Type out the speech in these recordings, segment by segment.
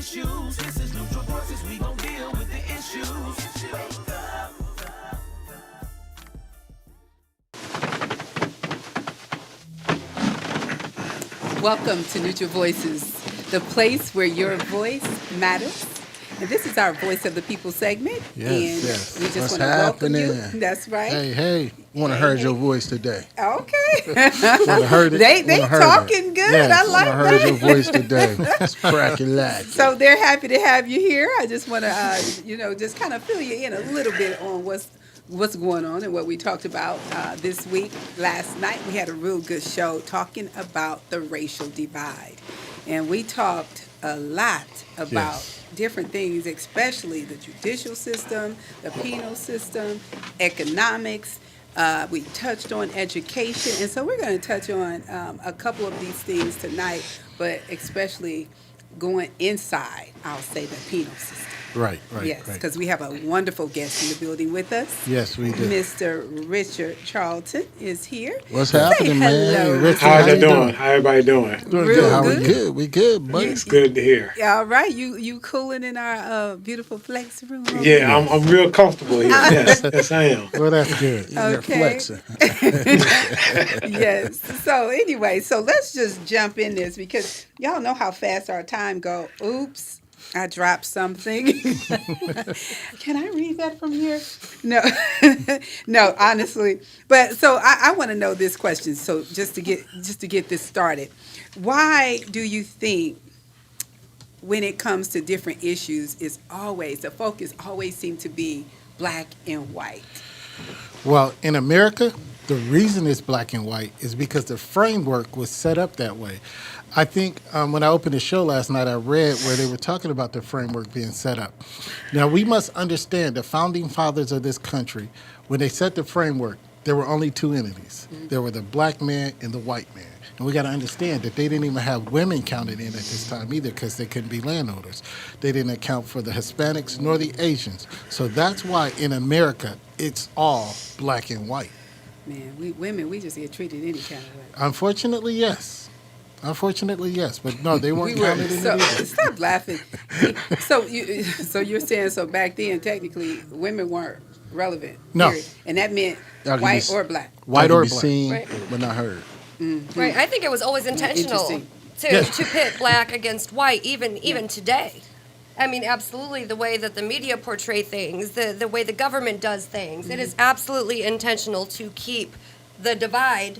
issues. This is Neutral Voices, we gon' deal with the issues. Wake up. Welcome to Neutral Voices, the place where your voice matters. And this is our Voice of the People segment. Yes, and yes. we just What's want to welcome you. happening? That's right. Hey, want to heard your voice today. Okay. Want to heard it? They Wanna heard talking it. good. Yes, I like wanna heard that. your voice today. It's cracking like. So they're happy to have you here. I just want to, just kind of fill you in a little bit on what's going on and what we talked about this week. Last night we had a real good show talking about the racial divide, and we talked a lot about different things, especially the judicial system, the penal system, economics. We touched on education, and so we're going to touch on a couple of these things tonight, but especially going inside, I'll say, the penal system. Right. Yes, because we have a wonderful guest in the building with us. Yes, we do. Mr. Richard Charlton is here. What's Say happening, man? hello. Hey, Richard, How's how it you doing? How everybody doing? Doing Real good. How good. we good? We good, buddy. It's good to hear. All right, you cooling in our beautiful flex room? over Yeah, I'm real comfortable here. Yes, I am. Well, that's good. You're Okay. flexing. Yes. So anyway, so let's just jump in this because y'all know how fast our time go. Oops, I dropped something. Can I read that from here? No, no, honestly. But so I want to know this question. So just to get this started, why do you think when it comes to different issues, the focus always seems to be black and white? Well, in America, the reason it's black and white is because the framework was set up that way. I think when I opened the show last night, I read where they were talking about the framework being set up. Now, we must understand the founding fathers of this country, when they set the framework, there were only two entities. Mm-hmm. There were the black man and the white man. And we got to understand that they didn't even have women counted in at this time either because they couldn't be landowners. They didn't account for the Hispanics nor the Asians. So that's why in America, it's all black and white. Man, we just get treated any kind of way. Unfortunately, yes. But no, they weren't counted in it either. Stop laughing. So you're saying back then technically women weren't relevant. No. Period. And that meant Y'all can white be- or black. White or black. seen, Right. but not heard. Right. I think it was always intentional Interesting. to pit black against white, even today. I mean, absolutely, the way that the media portray things, the way the government does things, it is absolutely intentional to keep the divide.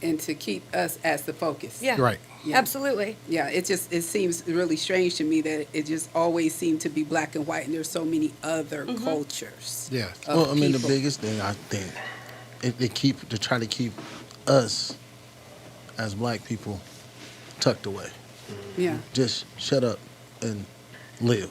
And to keep us as the focus. Yeah. Right. Yeah. Absolutely. Yeah, it seems really strange to me that it just always seemed to be black and white, and there's so many other cultures. Yeah. of Well, I mean, the people. biggest thing I think, they try to keep us as black people tucked away. Yeah. Just shut up and live.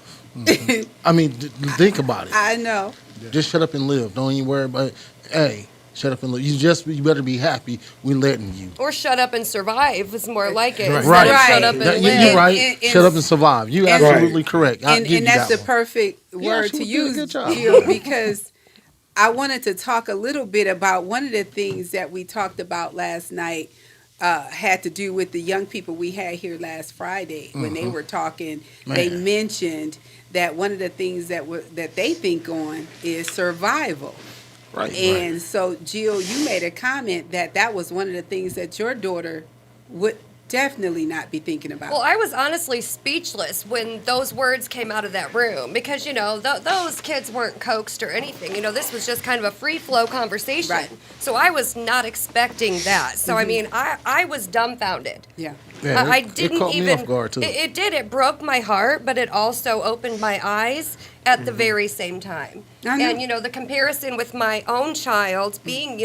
I mean, think about it. I know. Just shut up and live. Don't even worry about it. Hey, shut up and live. You better be happy we're letting you. Or shut up and survive is more like it. Right. Instead of Right. shut up and That- live. you're right. And- Shut up and survive. You're and- absolutely correct. I'll give you And that's that the one. perfect word she to was doing a use, good job. Jill, because I wanted to talk a little bit about one of the things that we talked about last night. Had to do with the young people we had here last Friday when they were talking. They Man. mentioned that one of the things that they think on is survival. Right. And so, Jill, you made a comment that was one of the things that your daughter would definitely not be thinking about. Well, I was honestly speechless when those words came out of that room because, those kids weren't coaxed or anything. This was just kind of a free flow conversation. Right. So I was not expecting that. So, I mean, I was dumbfounded. Yeah. Yeah, I it didn't caught me even. off guard, too. It did. It broke my heart, but it also opened my eyes at the very same time. I know. And, the comparison with my own child being,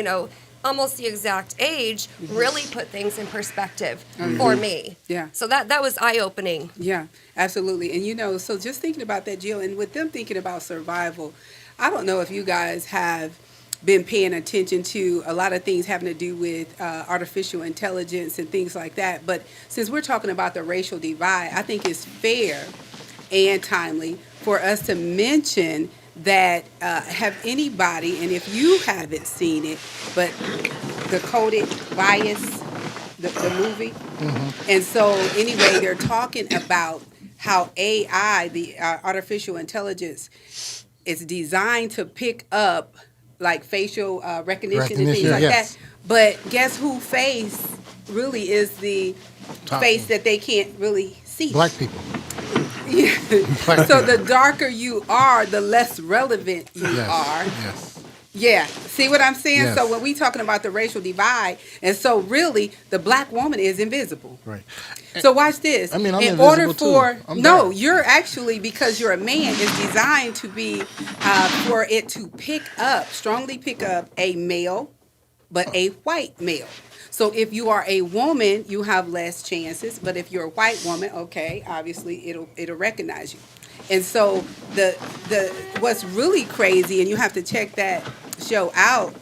almost the exact age really put things in perspective for me. Yeah. So that was eye-opening. Yeah, absolutely. And so just thinking about that, Jill, and with them thinking about survival, I don't know if you guys have been paying attention to a lot of things having to do with artificial intelligence and things like that. But since we're talking about the racial divide, I think it's fair and timely for us to mention that have anybody, and if you haven't seen it, but the Coded Bias, the movie. And so anyway, they're talking about how AI, the artificial intelligence, is designed to pick up like facial recognition and things Recognition, like yes. that. But guess who face really is the Top face one. that they can't really see. Black people. Yeah. Black So people. the darker you are, the less relevant you Yes. are. Yes. Yeah, see what I'm saying? Yes. So when we talking about the racial divide, and so really the black woman is invisible. Right. So watch this. I mean, I'm in order invisible, for too. I'm no, dark. you're actually, because you're a man, is designed to be for it to strongly pick up a male, but a white male. So if you are a woman, you have less chances. But if you're a white woman, okay, obviously it'll recognize you. And so the what's really crazy, and you have to check that show out.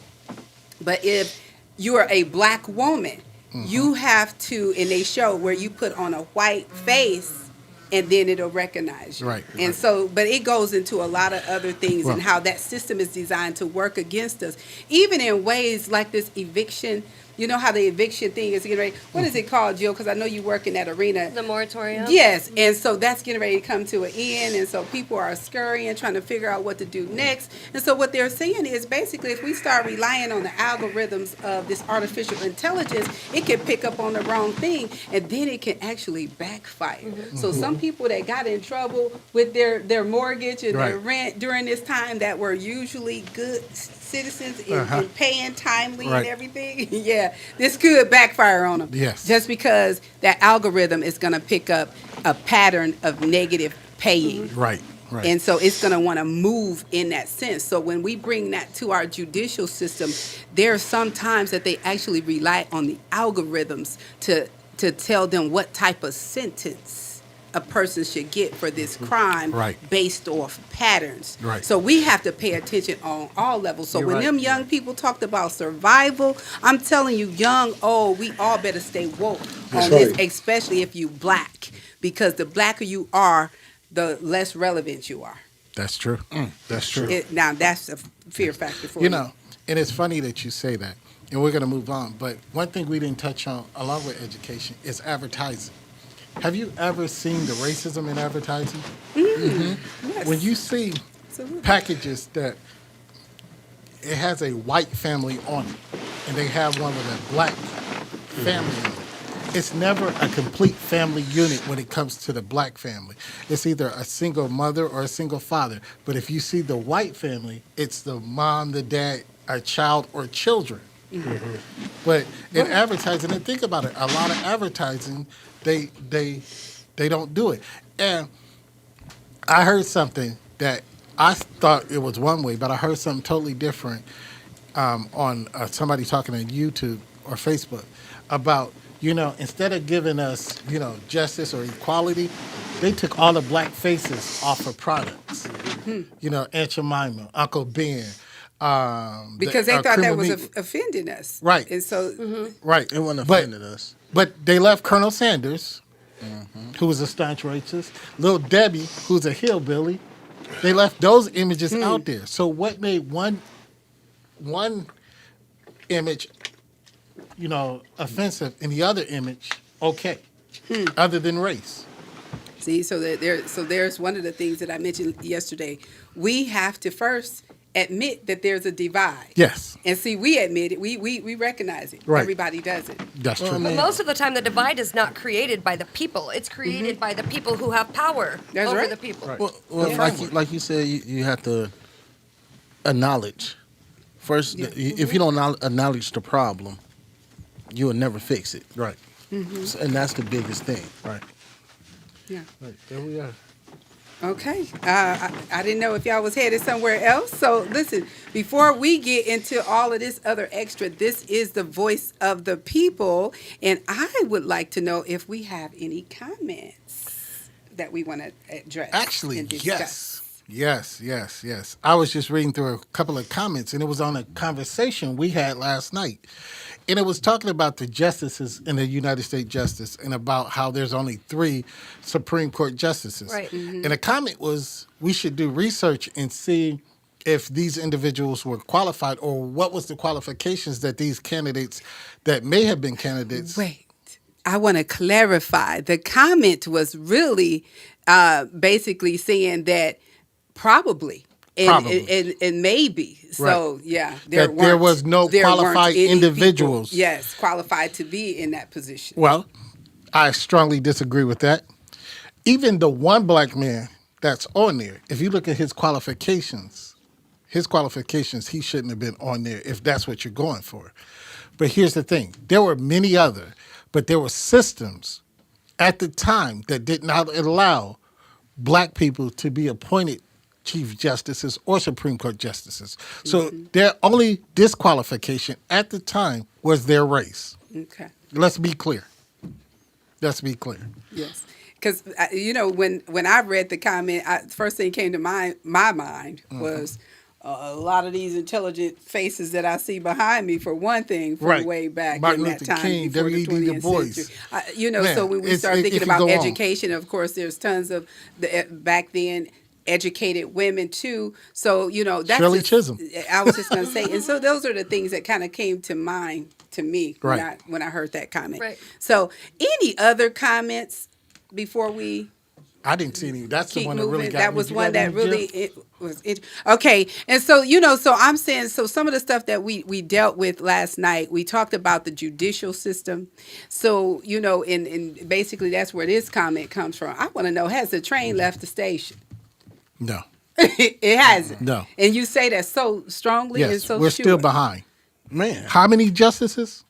But if you are a black woman, you have to, and they show where you put on a white face, and then it'll recognize you. Right, And right. so, but it goes into a lot of other things and Well- how that system is designed to work against us, even in ways like this eviction. You know how the eviction thing is getting ready. What is it called, Jill? Because I know you work in that arena. The moratorium. Yes, and so that's getting ready to come to an end, and so people are scurrying, trying to figure out what to do next. And so what they're saying is basically, if we start relying on the algorithms of this artificial intelligence, it can pick up on the wrong thing, and then it can actually backfire. So some people that got in trouble with their mortgage and their Right. rent during this time that were usually good citizens Uh-huh. and paying timely Right. and everything, yeah, this could backfire on them. Yes. Just because that algorithm is going to pick up a pattern of negative paying. Right. Right. And so it's going to want to move in that sense. So when we bring that to our judicial system, there are some times that they actually rely on the algorithms to tell them what type of sentence a person should get for this crime Right. based off patterns. Right. So we have to pay attention on all levels. So You're when right. them young people talked about survival, I'm telling you, young, old, we all better stay woke That's on this, right. especially if you black, because the blacker you are, the less relevant you are. That's true. That's true. Now that's a fear factor for You know, and it's funny that you say that, and we're going to move on. But one thing we didn't touch on, along with education, is advertising. Have you ever seen the racism in advertising? Yes. When you see Absolutely. packages that it has a white family on it, and they have one with a black family on it, it's never a complete family unit when it comes to the black family. It's either a single mother or a single father. But if you see the white family, it's the mom, the dad, a child, or children. But in advertising, and think about it, a lot of advertising, they don't do it. And I heard something that I thought it was one way, but I heard something totally different on somebody talking on YouTube or Facebook about, instead of giving us, justice or equality, they took all the black faces off of products. Aunt Jemima, Uncle Ben. Because they thought that Criminal was Meat. offending us. Right. And so, Right. It wouldn't have But- offended us. But they left Colonel Sanders, who was a staunch racist, Little Debbie, who's a hillbilly. They left those images out there. So what made one image, offensive, and the other image okay, other than race? see, so there's one of the things that I mentioned yesterday. We have to first admit that there's a divide. Yes, And see, we admit it. We recognize it. Right. Everybody does it. that's true. But most of the time, the divide is not created by the people. It's created by the people who have power That's over right. the people. Right. Well, like you said, you have to acknowledge. First, Yeah. if you don't acknowledge the problem, you will never fix it. Right, And that's the biggest thing. right, Yeah. right. There we are. Okay. I didn't know if y'all was headed somewhere else. So listen, before we get into all of this other extra, this is the voice of the people. And I would like to know if we have any comments that we want to address. Actually, and discuss. yes. I was just reading through a couple of comments, and it was on a conversation we had last night. And it was talking about the justices in the United States Justice and about how there's only 3 Supreme Court justices. Right. And the comment was we should do research and see if these individuals were qualified or what was the qualifications that these candidates that may have been candidates. Wait, I want to clarify. The comment was really basically saying that probably. And maybe. So, Right. yeah. That there was no there weren't qualified any individuals. people, yes, qualified to be in that position. Well, I strongly disagree with that. Even the one black man that's on there, if you look at his qualifications, he shouldn't have been on there if that's what you're going for. But here's the thing. There were many other, but there were systems at the time that did not allow black people to be appointed Chief Justices or Supreme Court Justices. So their only disqualification at the time was their race. Okay. Let's be clear. Let's be clear. Yes, because when I read the comment, first thing came to my mind was a lot of these intelligent faces that I see behind me. For one thing, from Right. way back Martin in that Luther time, King, before the W.E.B. Du 20th Bois. century. Man, So when we it's- start it thinking can about go on. education, of course, there's tons of back then educated women too. So that's Shirley just- Chisholm. I was just going to say, and so those are the things that kind of came to mind to me Right. when I heard that comment. Right. So, any other comments before we I didn't see any. That's the keep one that moving? really got That me. was You one got that any, really Jeff? okay. And so so I'm saying, so some of the stuff that we dealt with last night, we talked about the judicial system. So and basically that's where this comment comes from. I want to know, has the train left the station? No. It hasn't. No. And you say that so strongly and Yes, so we're sure. still behind. Man, How many justices?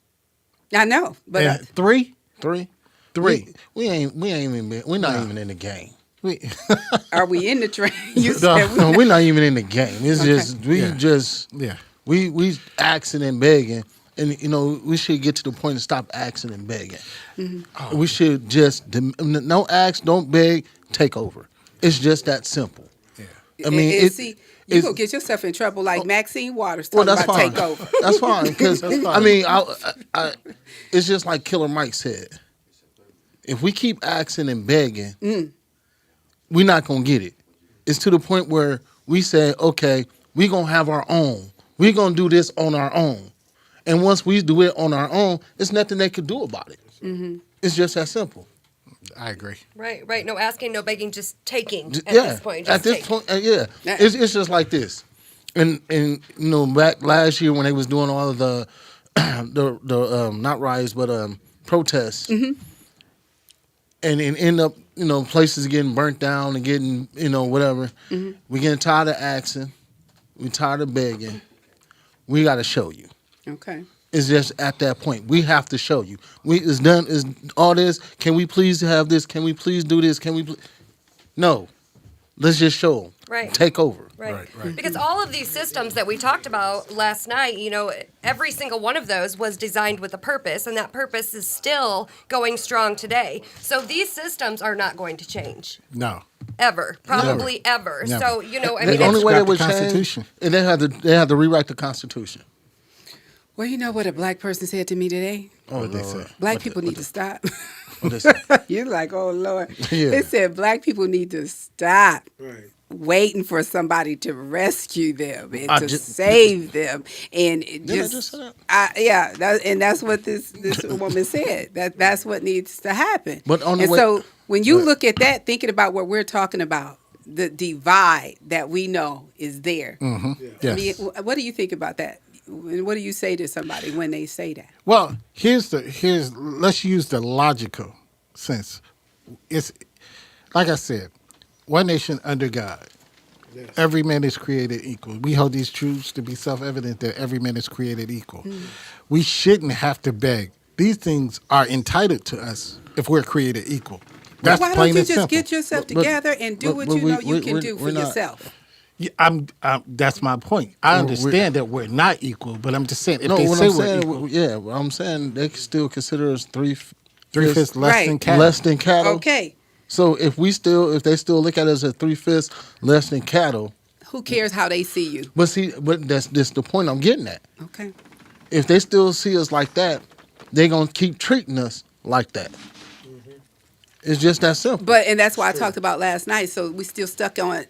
I know, but And three? three. Three. We're not even in the game. We, are we in the train? You No. said No, we're not even in the game. It's just Yeah. we asking and begging, and we should get to the point to stop asking and begging. We should just no ask, don't beg, take over. It's just that simple. I mean, and see, you it's- gonna get yourself in trouble like Maxine Waters Well, talking that's about fine. take over. That's fine because That's fine. I mean, I, it's just like Killer Mike said. If we keep asking and begging, we're not gonna get it. It's to the point where we say, okay, we're gonna have our own. We're gonna do this on our own, and once we do it on our own, there's nothing they could do about it. It's just that simple. I agree. Right. No asking, no begging, just taking at Yeah, this point. at Just this take. point, yeah, Yeah. it's just like this. And back last year when they was doing all of the not riots but protests, and it end up places getting burnt down and getting whatever. We getting tired of asking, we tired of begging. We got to show you. Okay. It's just at that point we have to show you. It's done. Is all this? Can we please have this? Can we please do this? Can we? No, let's just show them. Right. Take over. Right. Right. Because all of these systems that we talked about last night, every single one of those was designed with a purpose, and that purpose is still going strong today. So these systems are not going to change. No. Ever. Probably ever. Never. So, I mean, The only way they Scrap the would change, Constitution. and they had to rewrite the Constitution. Well, you know what a black person said to me today? What they say? Black people need to stop. What they say? You're like, oh Lord. Yeah. They said black people need to stop Right. waiting for somebody to rescue them and I to just- save them, and it Did I just, just say that? and that's what this woman said. That's what needs to happen. But on the and way- so when you Right. look at that, thinking about what we're talking about, the divide that we know is there. Mm-hmm. Yes. I mean, what do you think about that? And what do you say to somebody when they say that? Well, let's use the logical sense. It's like I said, one nation under God. Yes. Every man is created equal. We hold these truths to be self-evident that every man is created equal. We shouldn't have to beg. These things are entitled to us if we're created equal. That's Why don't plain you and just simple. get yourself But- together and do what you know you can do for we're not- yourself? Yeah, that's my point. I understand that we're not equal, but I'm just saying if No, they what say I'm we're saying, equal, what I'm saying they can still consider us three-fifths less Right. than cattle. less than cattle. Okay. So if they still look at us as 3/5 less than cattle, Who cares how they see you? but that's the point I'm getting at. Okay. If they still see us like that, they're gonna keep treating us like that. It's just that simple. And that's why I talked about last night. So we still stuck on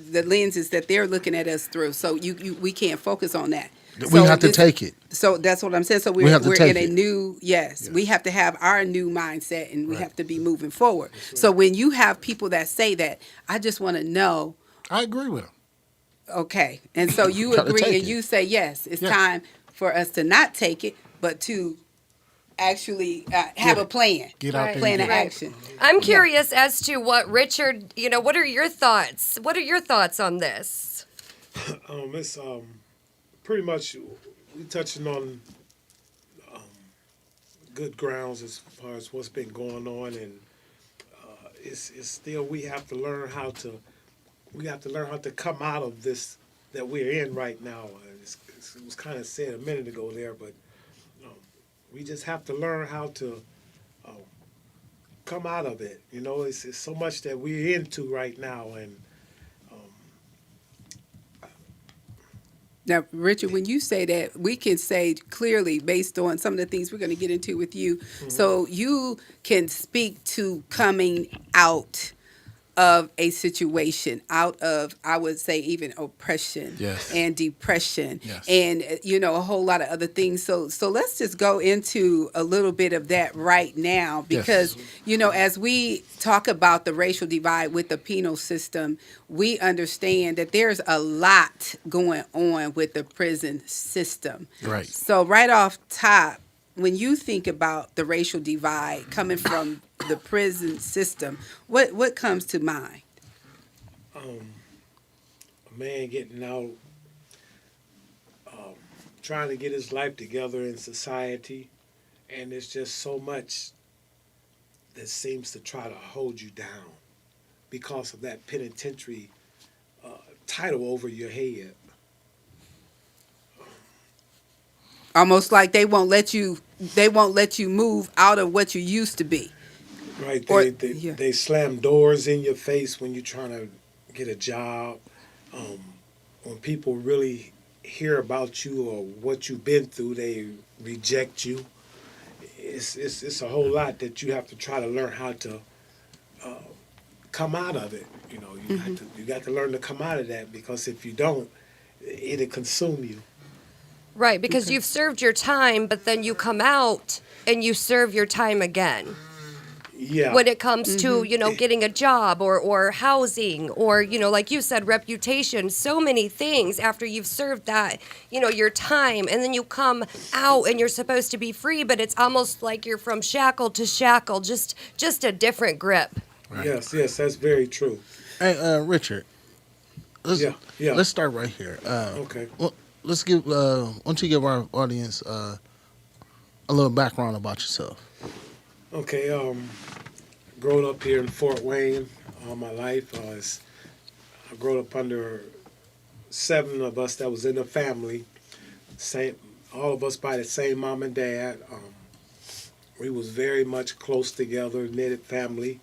the lenses that they're looking at us through. So we can't focus on that. We So have to this- take it. So that's what I'm saying. So We we're have to in take a it. new, yes, we have to have our new mindset, and we have to be moving forward. So when you have people that say that, I just want to know, I agree with him. okay, and so you Gotta agree take and it. you say yes, it's Yeah. time for us to not take it, but to actually have a plan, Get out Right. there plan and of get it. action. I'm curious as to what Richard, what are your thoughts? What are your thoughts on this? It's pretty much we touching on good grounds as far as what's been going on, and it's still we have to learn how to come out of this that we're in right now. It was kind of said a minute ago there, but we just have to learn how to come out of it. It's so much that we're into right now, and Now, Richard, when you say that, we can say clearly based on some of the things we're going to get into with you. So you can speak to coming out of a situation, out of, I would say, even oppression Yes. and depression Yes. and, a whole lot of other things. So let's just go into a little bit of that right now because, as we talk about the racial divide with the penal system, we understand that there's a lot going on with the prison system. Right. So right off top, when you think about the racial divide coming from the prison system, what comes to mind? a man getting out, trying to get his life together in society, and there's just so much that seems to try to hold you down because of that penitentiary title over your head. Almost like they won't let you move out of what you used to be. Right, Or- they yeah. they slam doors in your face when you're trying to get a job. When people really hear about you or what you've been through, they reject you. It's a whole lot that you have to try to learn how to come out of it. You got to learn to come out of that, because if you don't, it'll consume you. Right, because you've served your time, but then you come out and you serve your time again. Yeah. When it comes to, getting a job or housing or, like you said, reputation, so many things after you've served that, your time, and then you come out and you're supposed to be free, but it's almost like you're from shackle to shackle, just a different grip. Right. Yes, that's very true. Hey, Richard. Yeah. Let's start right here. Okay. Well, let's give. Why don't you give our audience a little background about yourself? Okay, grown up here in Fort Wayne all my life. I grew up under 7 of us that was in the family. All of us by the same mom and dad. We was very much close together, knitted family.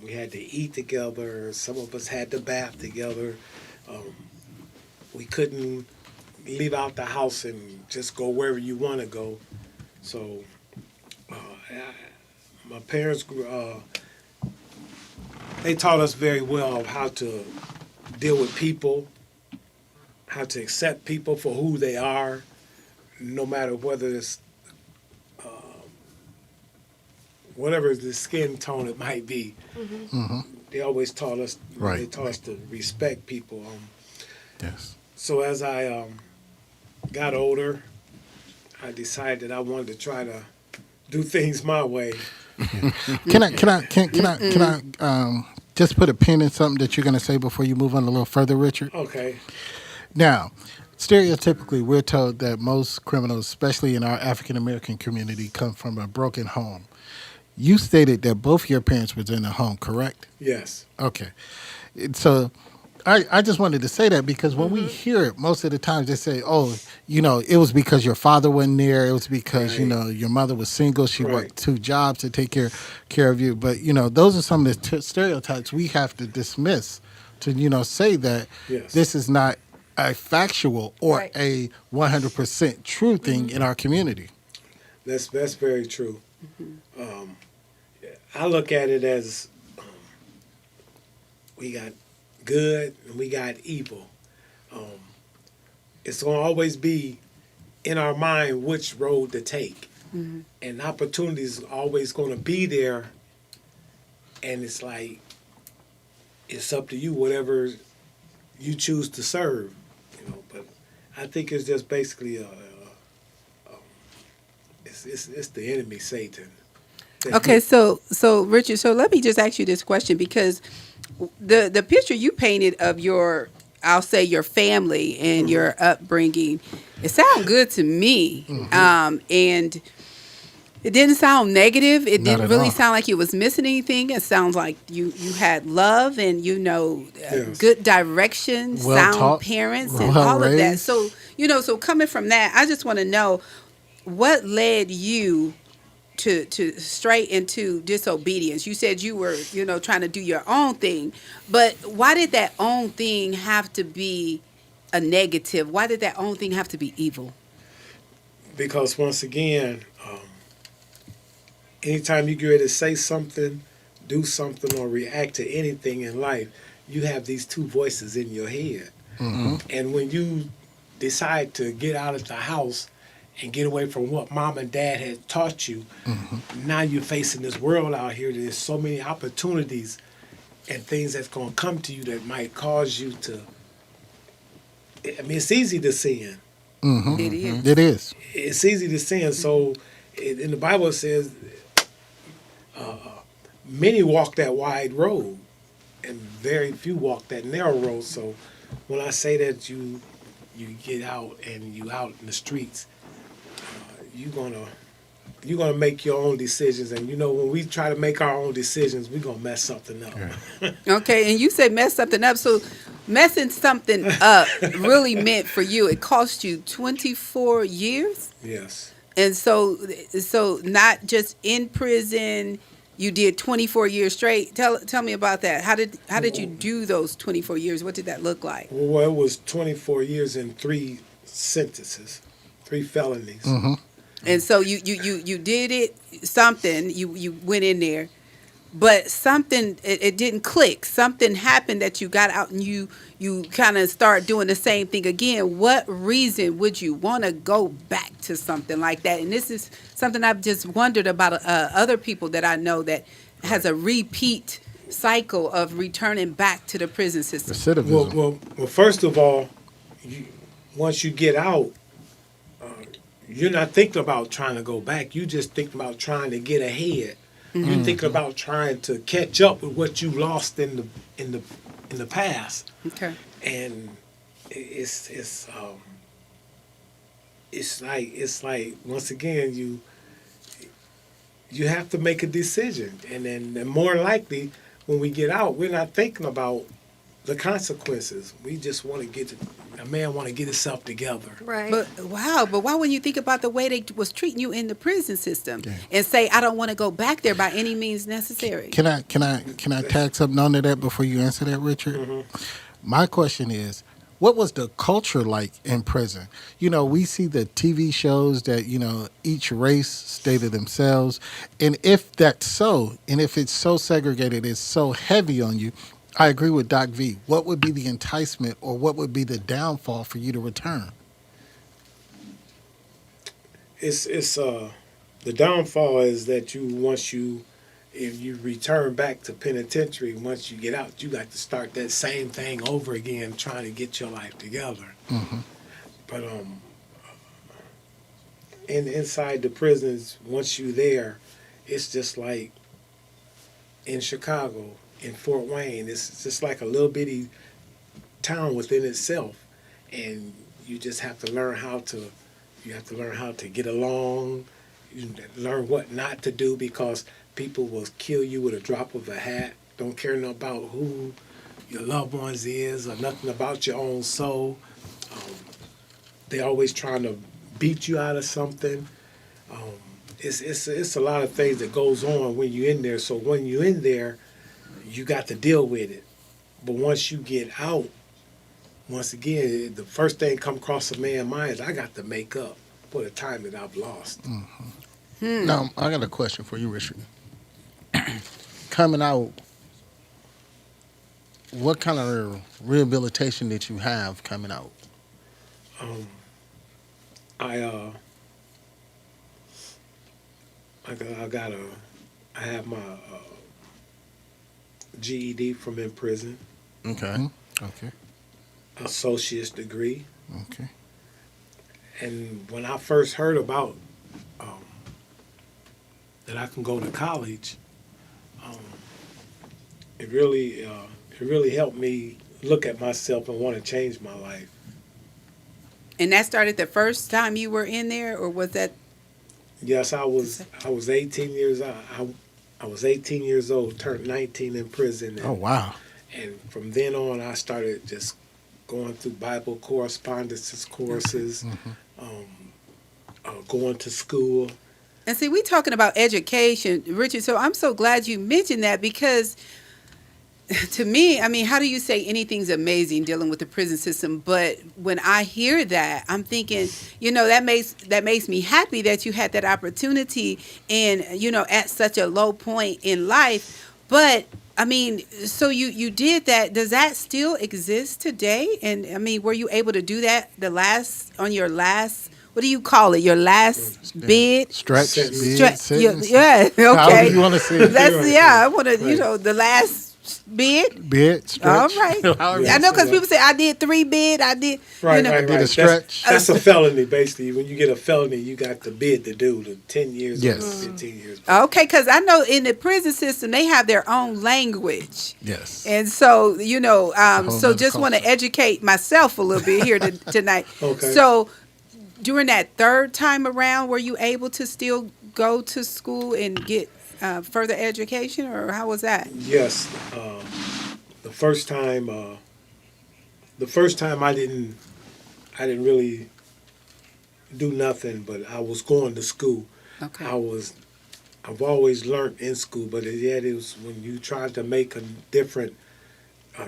We had to eat together. Some of us had to bath together. We couldn't leave out the house and just go wherever you want to go. So my parents they taught us very well of how to deal with people, how to accept people for who they are, no matter whether it's whatever the skin tone it might be. They always taught us. Right. They taught us to respect people. Yes. So as I got older, I decided that I wanted to try to do things my way. Can I just put a pin in something that you're going to say before you move on a little further, Richard? Okay. Now, stereotypically, we're told that most criminals, especially in our African American community, come from a broken home. You stated that both your parents was in a home, correct? Yes. Okay. So I just wanted to say that because when we hear it, most of the times they say, oh, it was because your father wasn't there. It was because, Right. your mother was single. She Right. worked 2 jobs to take care of you. But, those are some of the stereotypes we have to dismiss to, say that Yes. this is not a factual or Right. a 100% true thing in our community. That's very true. I look at it as we got good and we got evil. It's going to always be in our mind which road to take. And opportunities are always going to be there. And it's like, it's up to you, whatever you choose to serve, you know. But I think it's just basically it's the enemy, Satan. that Okay, so Richard, so let me just ask you this question, because the picture you painted of your, I'll say, your family and your upbringing, it sounds good to me. And it didn't sound negative. It Not didn't at really all. sound like it was missing anything. It sounds like you had love and, Yes. good direction, Well sound taught, parents, and well all of that. raised. So, so coming from that, I just want to know what led you to straight into disobedience. You said you were, trying to do your own thing, but why did that own thing have to be a negative? Why did that own thing have to be evil? Because once again, anytime you get ready to say something, do something, or react to anything in life, you have these two voices in your head. And when you decide to get out of the house and get away from what mom and dad had taught you, now you're facing this world out here. There's so many opportunities and things that's going to come to you that might cause you to. I mean, it's easy to sin. It is. It is. It's easy to sin. So, in the Bible it says, many walk that wide road, and very few walk that narrow road. So, when I say that you get out and you out in the streets, you're gonna make your own decisions. And when we try to make our own decisions, we're gonna mess something up. Okay, and you said mess something up. So messing something up really meant for you, it cost you 24 years? Yes. And so not just in prison, you did 24 years straight. Tell me about that. How did you do those 24 years? What did that look like? Well, it was 24 years and 3 sentences, 3 felonies. And so you did it, something, you went in there, but something, it didn't click. Something happened that you got out and you kind of start doing the same thing again. What reason would you want to go back to something like that? And this is something I've just wondered about other people that I know that has a repeat cycle of returning back to the prison system. Recidivism. Well, first of all, once you get out, you're not thinking about trying to go back. You just thinking about trying to get ahead. You're thinking about trying to catch up with what you lost in the past. Okay. And it's like once again you have to make a decision, and then more likely when we get out, we're not thinking about the consequences. We just want to get himself together. Right. But why wouldn't you think about the way they was treating you in the prison system and say, I don't want to go back there by any means necessary? Can I tag something onto that before you answer that, Richard? My question is, what was the culture like in prison? We see the TV shows that, each race stay to themselves. And if that's so, and if it's so segregated, it's so heavy on you, I agree with Doc V. What would be the enticement or what would be the downfall for you to return? It's the downfall is that if you return back to penitentiary, once you get out, you got to start that same thing over again, trying to get your life together. But inside the prisons, once you're there, it's just like in Chicago, in Fort Wayne, it's just like a little bitty town within itself, and you just have to learn how to get along. You learn what not to do, because people will kill you with a drop of a hat. Don't care nothing about who your loved ones is or nothing about your own soul. They're always trying to beat you out of something. It's a lot of things that goes on when you're in there. So when you're in there, you got to deal with it. But once you get out, once again, the first thing come across a man's mind is, I got to make up for the time that I've lost. Now, I got a question for you, Richard. Coming out, what kind of rehabilitation did you have coming out? I have my GED from in prison, Okay. Okay. associate's degree, Okay. and when I first heard about that I can go to college, um, it really helped me look at myself and want to change my life. And that started the first time you were in there, or was that? Yes, I was 18 years I was 18 years old, turned 19 in prison. Oh wow. And from then on, I started just going through Bible correspondences courses, going to school. And see, we talking about education, Richard. So I'm so glad you mentioned that, because to me, I mean, how do you say anything's amazing dealing with the prison system? But when I hear that, I'm thinking, that makes me happy that you had that opportunity, and at such a low point in life. But I mean, so you did that. Does that still exist today? And I mean, were you able to do that on your last? What do you call it? Your last bid? Stretch. Sentence. Bid, sentence. Yeah. Okay. However you want to say it. That's I want to. Right. The last bid. Bid. Stretch. All right. However I know, because Yeah. people say I did 3 bid. I did. Right, I right, did a right. stretch. That's a felony, basically. When you get a felony, you got the bid to do the 10 years Yes. or 15 years. Okay, because I know in the prison system they have their own language. Yes. And so, so nother just want to culture. educate myself a little bit here tonight. Okay. So, during that third time around, were you able to still go to school and get further education, or how was that? Yes, the first time I didn't really do nothing, but I was going to school. Okay. I've always learned in school, but it was when you try to make a different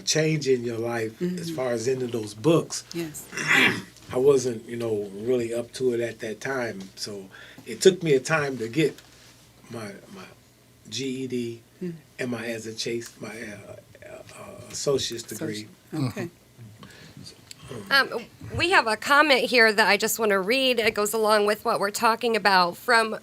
change in your life as far as into those books. Yes. I wasn't, really up to it at that time. So it took me a time to get my GED and my associate's degree. Okay. We have a comment here that I just want to read. It goes along with what we're talking about from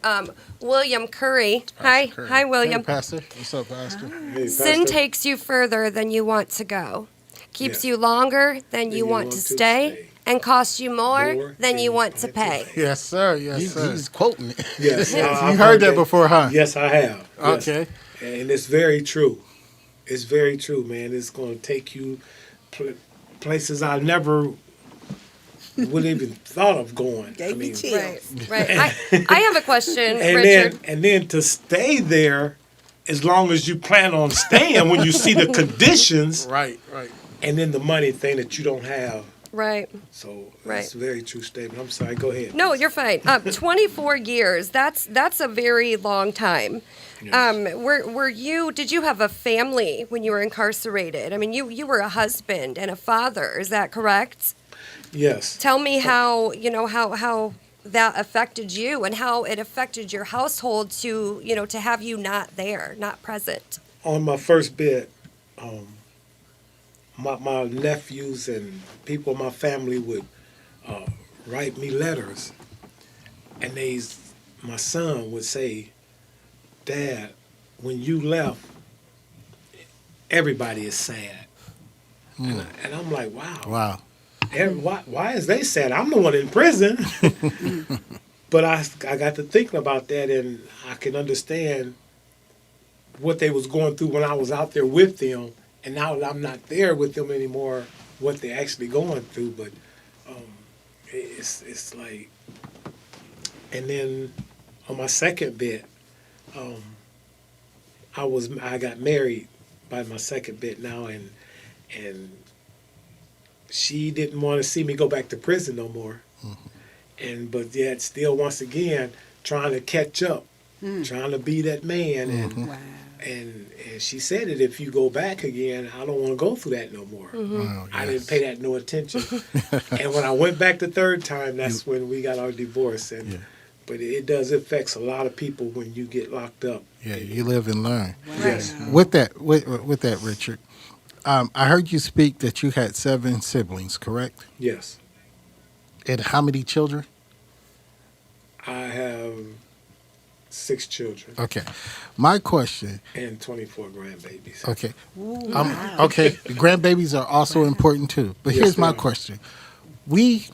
William Curry. Hi, William. Hey, Pastor. What's up, Pastor? Hey, Sin Pastor, takes you further than you want to go, keeps Yeah. you longer than you want to stay, and costs you more than you want to pay. Yes, sir. Yes, sir. He's quoting it. Yes, You heard that before, huh? Yes, I have. Yes. Okay. And it's very true. It's very true, man. It's going to take you places I never would even thought of going. Gave me chills. Right. I have a question, and Richard. then to stay there as long as you plan on staying when you see the conditions Right. Right. and then the money thing that you don't have. Right. So Right. that's a very true statement. I'm sorry. Go ahead. No, you're fine. 24 years. That's a very long time. Did you have a family when you were incarcerated? I mean, you were a husband and a father. Is that correct? Yes. Tell me how that affected you and how it affected your household to have you not there, not present. On my first bid, my nephews and people in my family would write me letters, and my son would say, "Dad, when you left, everybody is sad," and I'm like, "Wow, Wow. why is they sad? I'm the one in prison." But I got to thinking about that, and I can understand what they was going through when I was out there with them, and now that I'm not there with them anymore, what they're actually going through. But it's like, and then on my second bit, I got married by my second bit now, and she didn't want to see me go back to prison no more. But yet still, once again, trying to catch up, trying to be that man. Wow. And she said that if you go back again, I don't want to go through that no more. Oh, I yes. didn't pay that no attention. And when I went back the third time, that's when we got our divorce. And Yeah. But it does affect a lot of people when you get locked up. Yeah, you live and learn. Yes. With that, Richard, I heard you speak that you had 7 siblings, correct? Yes. And how many children? I have 6 children Okay. My question. and 24 grandbabies. Okay. Okay. The grandbabies are also important too. But Yes, here's my ma'am. question. We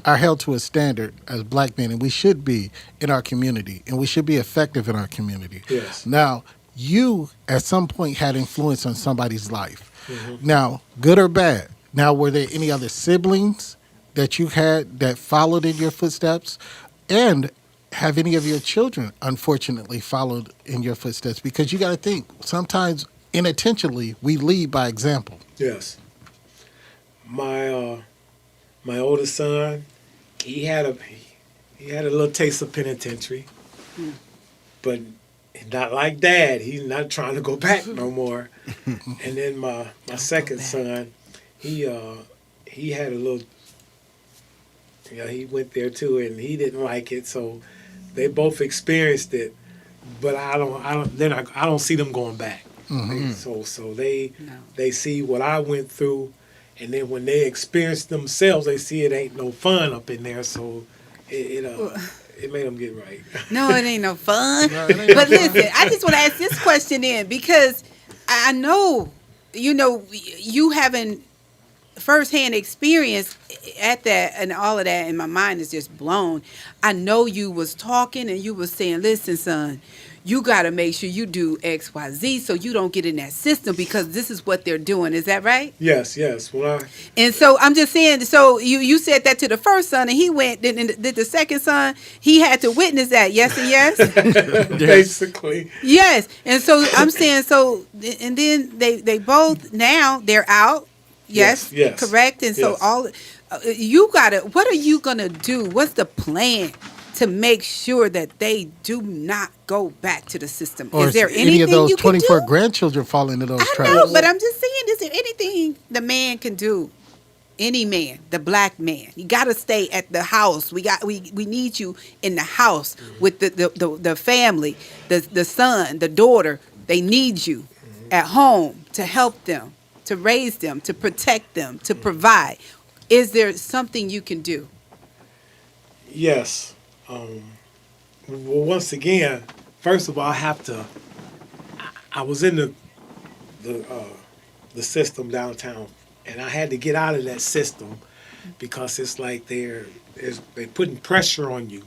are held to a standard as black men, and we should be in our community, and we should be effective in our community. Yes. Now, you at some point had influence on somebody's life. Mm-hmm. Now, good or bad. Now, were there any other siblings that you had that followed in your footsteps? And have any of your children, unfortunately, followed in your footsteps? Because you got to think, sometimes inattentionally, we lead by example. Yes. My oldest son, he had a little taste of penitentiary, but not like Dad. He's not trying to go back no more. And then my second son, he had a little. He went there too, and he didn't like it. So they both experienced it, but I don't see them going back. So they see what I went through, and then when they experience themselves, they see it ain't no fun up in there. So it made them get right. No, it ain't no fun. But listen, I just want to ask this question in because I know, you having firsthand experience at that and all of that, and my mind is just blown. I know you was talking and you was saying, listen, son, you got to make sure you do X, Y, Z so you don't get in that system because this is what they're doing. Is that right? Yes. And so I'm just saying, so you said that to the first son and he went, did the second son, he had to witness that, yes and yes? Basically. Yes. And so I'm saying, and then they both, now they're out. Yes. Correct. And so Yes. what are you going to do? What's the plan to make sure that they do not go back to the system? Or is there any anything of those you can 24 do? grandchildren fall into those I traps? know, but I'm just saying, is there anything the man can do? Any man, the black man, you got to stay at the house. We need you in the house with the family, the son, the daughter. They need you at home to help them, to raise them, to protect them, to provide. Is there something you can do? Yes. Well, once again, first of all, I was in the system downtown, and I had to get out of that system because it's like they're putting pressure on you.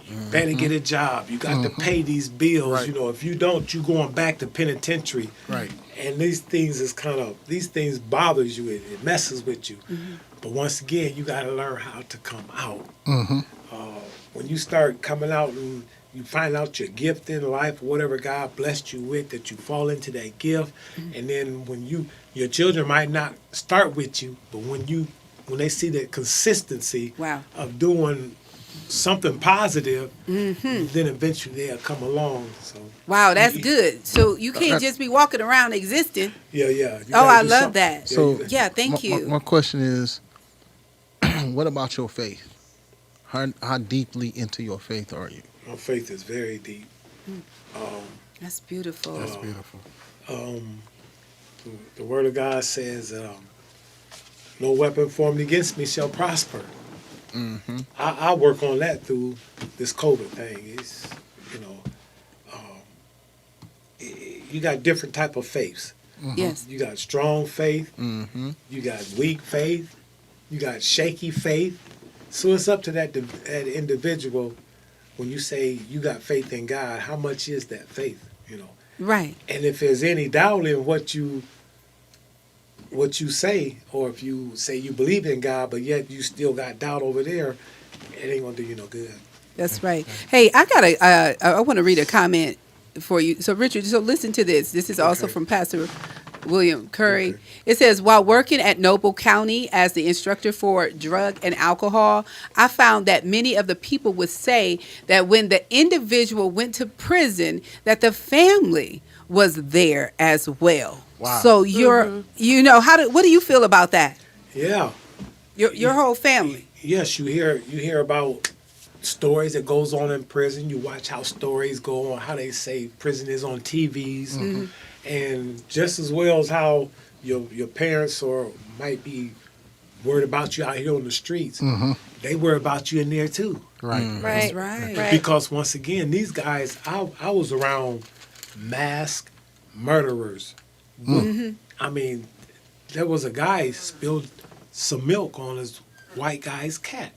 You better get a job. You got to pay these bills. Right. If you don't, you going back to penitentiary. Right. And these things bothers you. It messes with you. But once again, you got to learn how to come out. When you start coming out and you find out your gift in life, whatever God blessed you with, that you fall into that gift, and then when your children might not start with you, but when they see that consistency Wow. of doing something positive, then eventually they'll come along. So Wow, that's good. So you can't just be walking around existing. yeah. You Oh, gotta I do love something. that. So Yeah, thank you. My question is, what about your faith? How deeply into your faith are you? My faith is very deep. That's beautiful. That's beautiful. The Word of God says, "No weapon formed against me shall prosper." I work on that through this COVID thing. It's you got different type of faiths. Yes. You got strong faith. You got weak faith. You got shaky faith. So it's up to that individual. When you say you got faith in God, how much is that faith? Right. And if there's any doubt in what you say, or if you say you believe in God, but yet you still got doubt over there, it ain't gonna do you no good. That's right. Hey, I want to read a comment for you. So Richard, listen to this. This is also Okay. from Pastor William Curry. Okay. It says, while working at Noble County as the instructor for drug and alcohol, I found that many of the people would say that when the individual went to prison, that the family was there as well. Wow. So what do you feel about that? Yeah. Your whole family. Yes, you hear about stories that goes on in prison. You watch how stories go on, how they say prison is on TVs, and just as well as how your parents or might be worried about you out here on the streets. They worry about you in there too. Right. Right. right. Because once again, these guys, I was around masked murderers. I mean, there was a guy spilled some milk on his white guy's cat.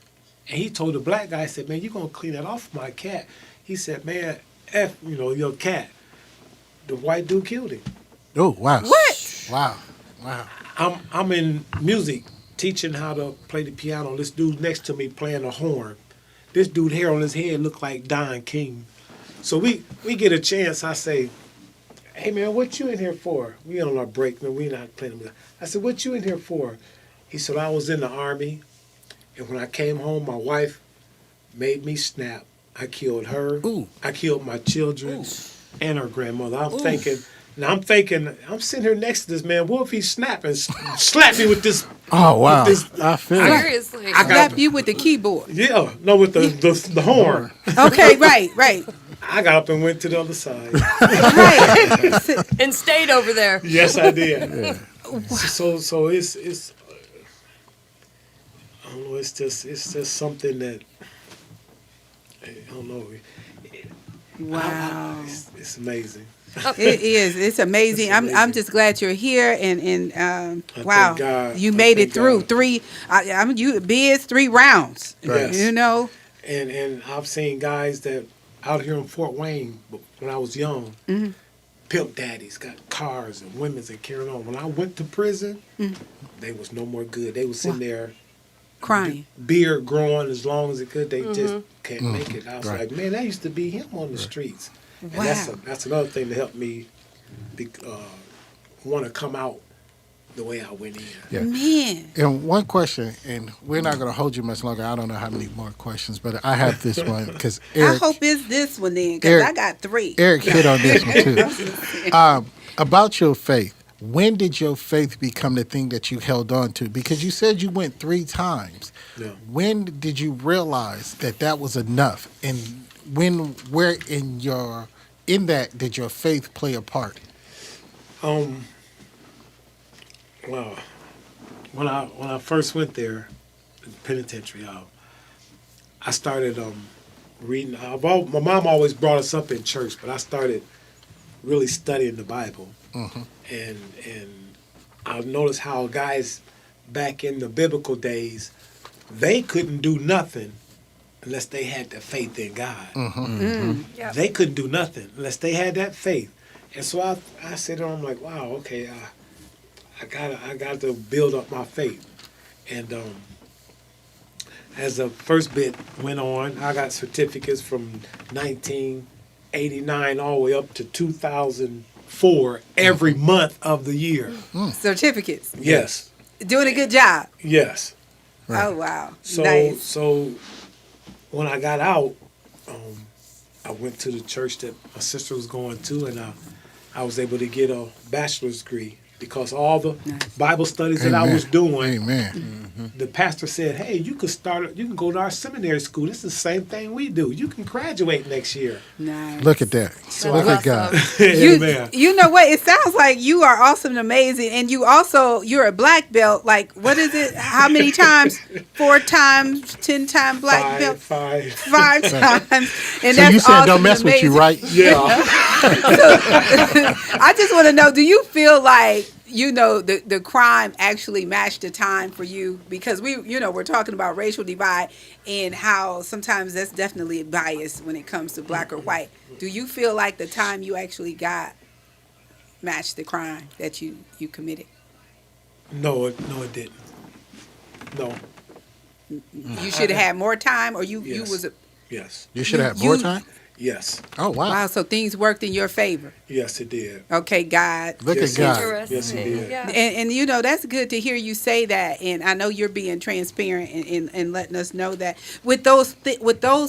And he told the black guy, said, man, you're going to clean that off my cat. He said, man, F, your cat. The white dude killed him. Oh, wow. What? Wow. Wow. I'm in music, teaching how to play the piano. This dude next to me playing a horn. This dude hair on his head looked like Don King. So we get a chance. I say, hey man, what you in here for? We on our break, man. We not playing. I said, what you in here for? He said, I was in the Army, and when I came home, my wife made me snap. I killed her. Ooh. I killed my children and her grandmother. I'm thinking, I'm sitting here next to this man. What if he snap and slap me with this? Oh, wow. With this, I feel it. Seriously. Slap you with the keyboard. yeah, no, with the horn. Okay, right. I got up and went to the other side. Right. And stayed over there. Yes, I did. So it's I don't know. It's just something that I don't know. Wow. It's amazing. It is. It's amazing. It's amazing. I'm just glad you're here, and wow, thank God. you I made thank it through God. three. Biz 3 rounds. Yes. You know. And I've seen guys that out here in Fort Wayne when I was young, pimp daddies got cars and women's and carrying on. When I went to prison, they was no more good. They was sitting there, Crying. beard growing as long as it could. They just can't make it. I was Right. like, man, that used to be him on the streets. And Wow. that's another thing to help me want to come out the way I went in. Yeah. Man. And one question, and we're not going to hold you much longer. I don't know how many more questions, but I have this one because I hope it's this one then, because Eric- I got 3. Eric hit on this one too. About your faith, when did your faith become the thing that you held on to? Because you said you went 3 times. Yeah. When did you realize that was enough? And where in that did your faith play a part? Well, when I first went there, penitentiary, I started reading. My mom always brought us up in church, but I started really studying the Bible, and I noticed how guys back in the biblical days, they couldn't do nothing unless they had the faith in God. Yeah. They couldn't do nothing unless they had that faith. And so I sit there, I'm like, wow, okay, I got to build up my faith. And as the first bit went on, I got certificates from 1989 all the way up to 2004 every month of the year. Certificates. Yes, Doing a good job. yes. Oh, wow. So Nice. so when I got out, I went to the church that my sister was going to, and I was able to get a bachelor's degree because all the Bible studies that I was doing, Amen. the pastor said, "Hey, you can go to our seminary school. This is the same thing we do. You can graduate next year." Nice. Look at that. Look at God. Amen. You know what? It sounds like you are awesome and amazing, and you're a black belt. Like, what is it? How many times? 4 times, 10 time black belt, Five. 5 times. And So that's you said awesome don't and mess with you, amazing. right? Yeah. I just want to know: do you feel like the crime actually matched the time for you? Because we're talking about racial divide and how sometimes that's definitely a bias when it comes to black or white. Do you feel like the time you actually got matched the crime that you committed? No, it didn't. No. You should have had more time, or you Yes. was a Yes. You should have had more You- time. Yes. Oh wow! wow. So things worked in your favor. Yes, it did. Okay, God. Look Yes, at God. Interesting. Yes, it did. Yeah. And that's good to hear you say that, and I know you're being transparent and letting us know that with those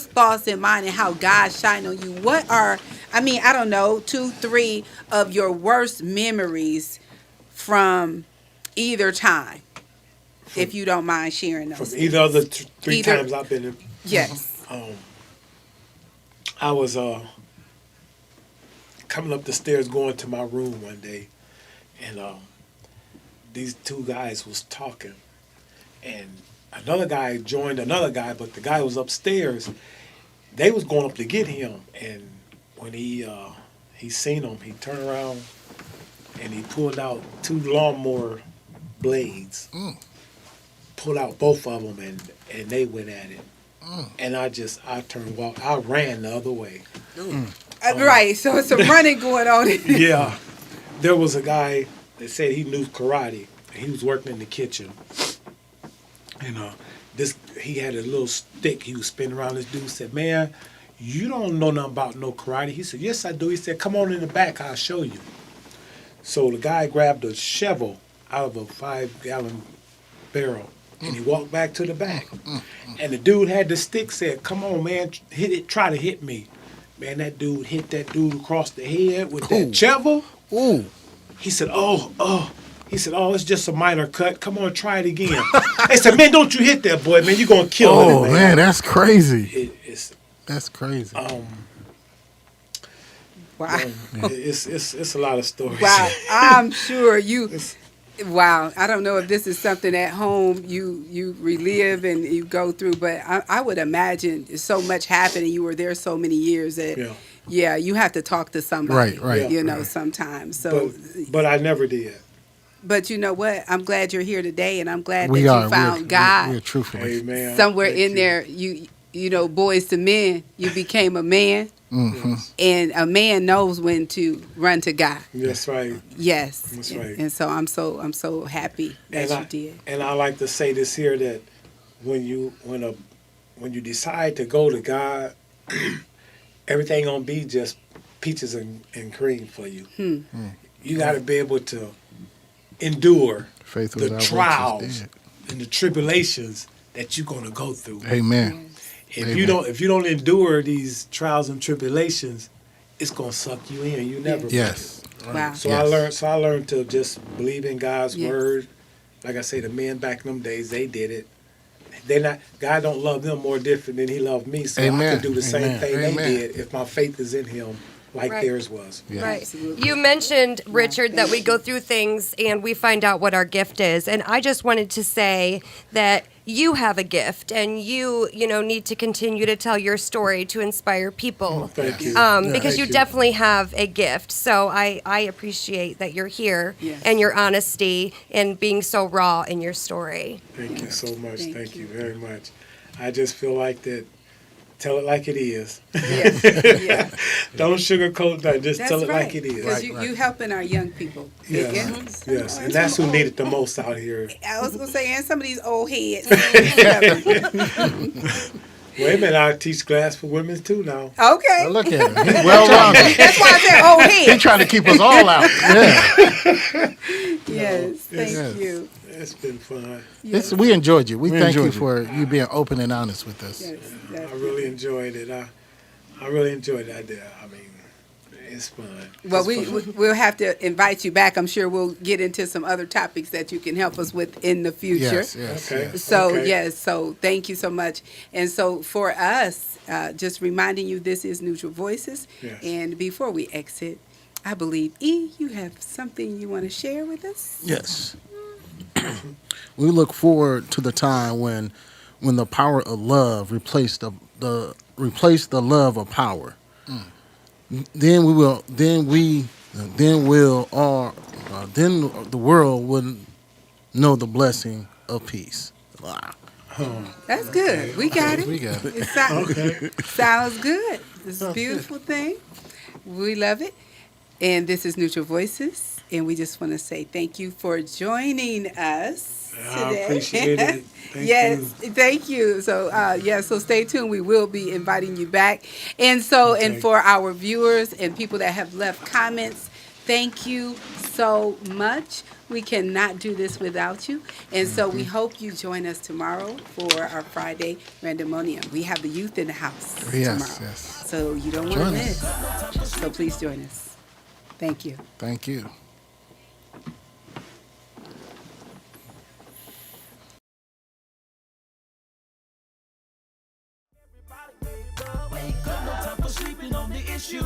thoughts in mind and how God shined on you. What are, I don't know, 2, 3 of your worst memories from either time, if you don't mind sharing those. From either of the 3 Either- times I've been in. Yes. I was coming up the stairs going to my room one day, and these 2 guys was talking, and another guy joined another guy, but the guy was upstairs. They was going up to get him, and when he seen him, he turned around and he pulled out 2 lawnmower blades, pulled out both of them, and they went at it. And I turned walk. I ran the other way. Right, so it's some running going on. Yeah, there was a guy that said he knew karate. And he was working in the kitchen, and he had a little stick he was spinning around. This dude said, "Man, you don't know nothing about no karate." He said, "Yes, I do." He said, "Come on in the back, I'll show you." So the guy grabbed a shovel out of a 5-gallon barrel, and he walked back to the back. And the dude had the stick, said, "Come on, man, hit it, try to hit me." Man, that dude hit that dude across the head with that shovel. Ooh. He said, oh. He said, "Oh, it's just a minor cut. Come on, try it again." They said, "Man, don't you hit that boy, man. You're going to kill him, Oh man, that's crazy. That's crazy. Wow. It's a lot of stories. Wow, I'm sure you. Wow, I don't know if this is something at home you relive and you go through, but I would imagine so much happened and you were there so many years that yeah, you have to talk to somebody, Right. You know, sometimes. So, But I never did. but you know what? I'm glad you're here today, and I'm glad We that are. you found God We're truthfully. Amen. somewhere Thank in you. there. You know, boys to men, you became a man. Yes. And a man knows when to run to God. That's right. Yes. That's And- right. And so I'm so happy that you did. And I like to say this here, that when you decide to go to God, everything gonna be just peaches and cream for you. You got to be able to endure Faith the without works is trials dead. and the tribulations that you're gonna go through. Amen. If you don't endure these trials and tribulations, it's gonna suck you in. You never. Yes. Wow. So Yes. I learned to just believe in God's Yes. word. Like I say, the men back in them days, they did it. God don't love them more different than He loved me. So I Amen. can do the same Amen. thing Amen. they did if my faith is in Him, like Right. theirs was. Yeah. Right. Absolutely. You mentioned, Richard, that we go through things and we find out what our gift is. And I just wanted to say that you have a gift and you need to continue to tell your story to inspire people. Thank you. Because Thank you definitely have a gift. So I appreciate that you're here Yes. and your honesty and being so raw in your story. Thank you so much. Thank Thank you you. very much. I just feel like that. Tell it like it is. Yes. Yeah. Don't sugarcoat that. Just That's tell it right. like it is. Because you helping our young people. Yes. Yes. Yes. And that's who need it the most out here. I was gonna say, and some of these old heads. Wait a minute, I teach class for women too now. Okay. Now look at him. He's well rounded. That's why I said old He's head. trying to keep us all out. Yeah. Yes. Thank Yes. you. It's been fun. We enjoyed you. We thank you enjoyed you. for you being open and honest with us. Yes. I really enjoyed it. I really enjoyed it. I mean, it's fun. Well, It's fun. we'll have to invite you back. I'm sure we'll get into some other topics that you can help us with in the future. Yes. Okay. So Okay. yes, so thank you so much. And so for us, just reminding you, this is Neutral Voices. Yes. And before we exit, I believe you have something you want to share with us. Yes. We look forward to the time when the power of love replaced the love of power. Then the world will know the blessing of peace. Wow. That's good. We got it. We got it. It sounds good. It's a beautiful thing. We love it. And this is Neutral Voices. And we just want to say thank you for joining us I today. appreciate it. Thank yes, you. thank you. So, so stay tuned. We will be inviting you back. And so, and for our viewers and people that have left comments, thank you so much. We cannot do this without you. And so we hope you join us tomorrow for our Friday Randomonium. We have the youth in the house Yes, tomorrow. yes. So you don't want to Join miss. us. So please join us. Thank you. Thank you. Wake up, no time for sleeping on the issue.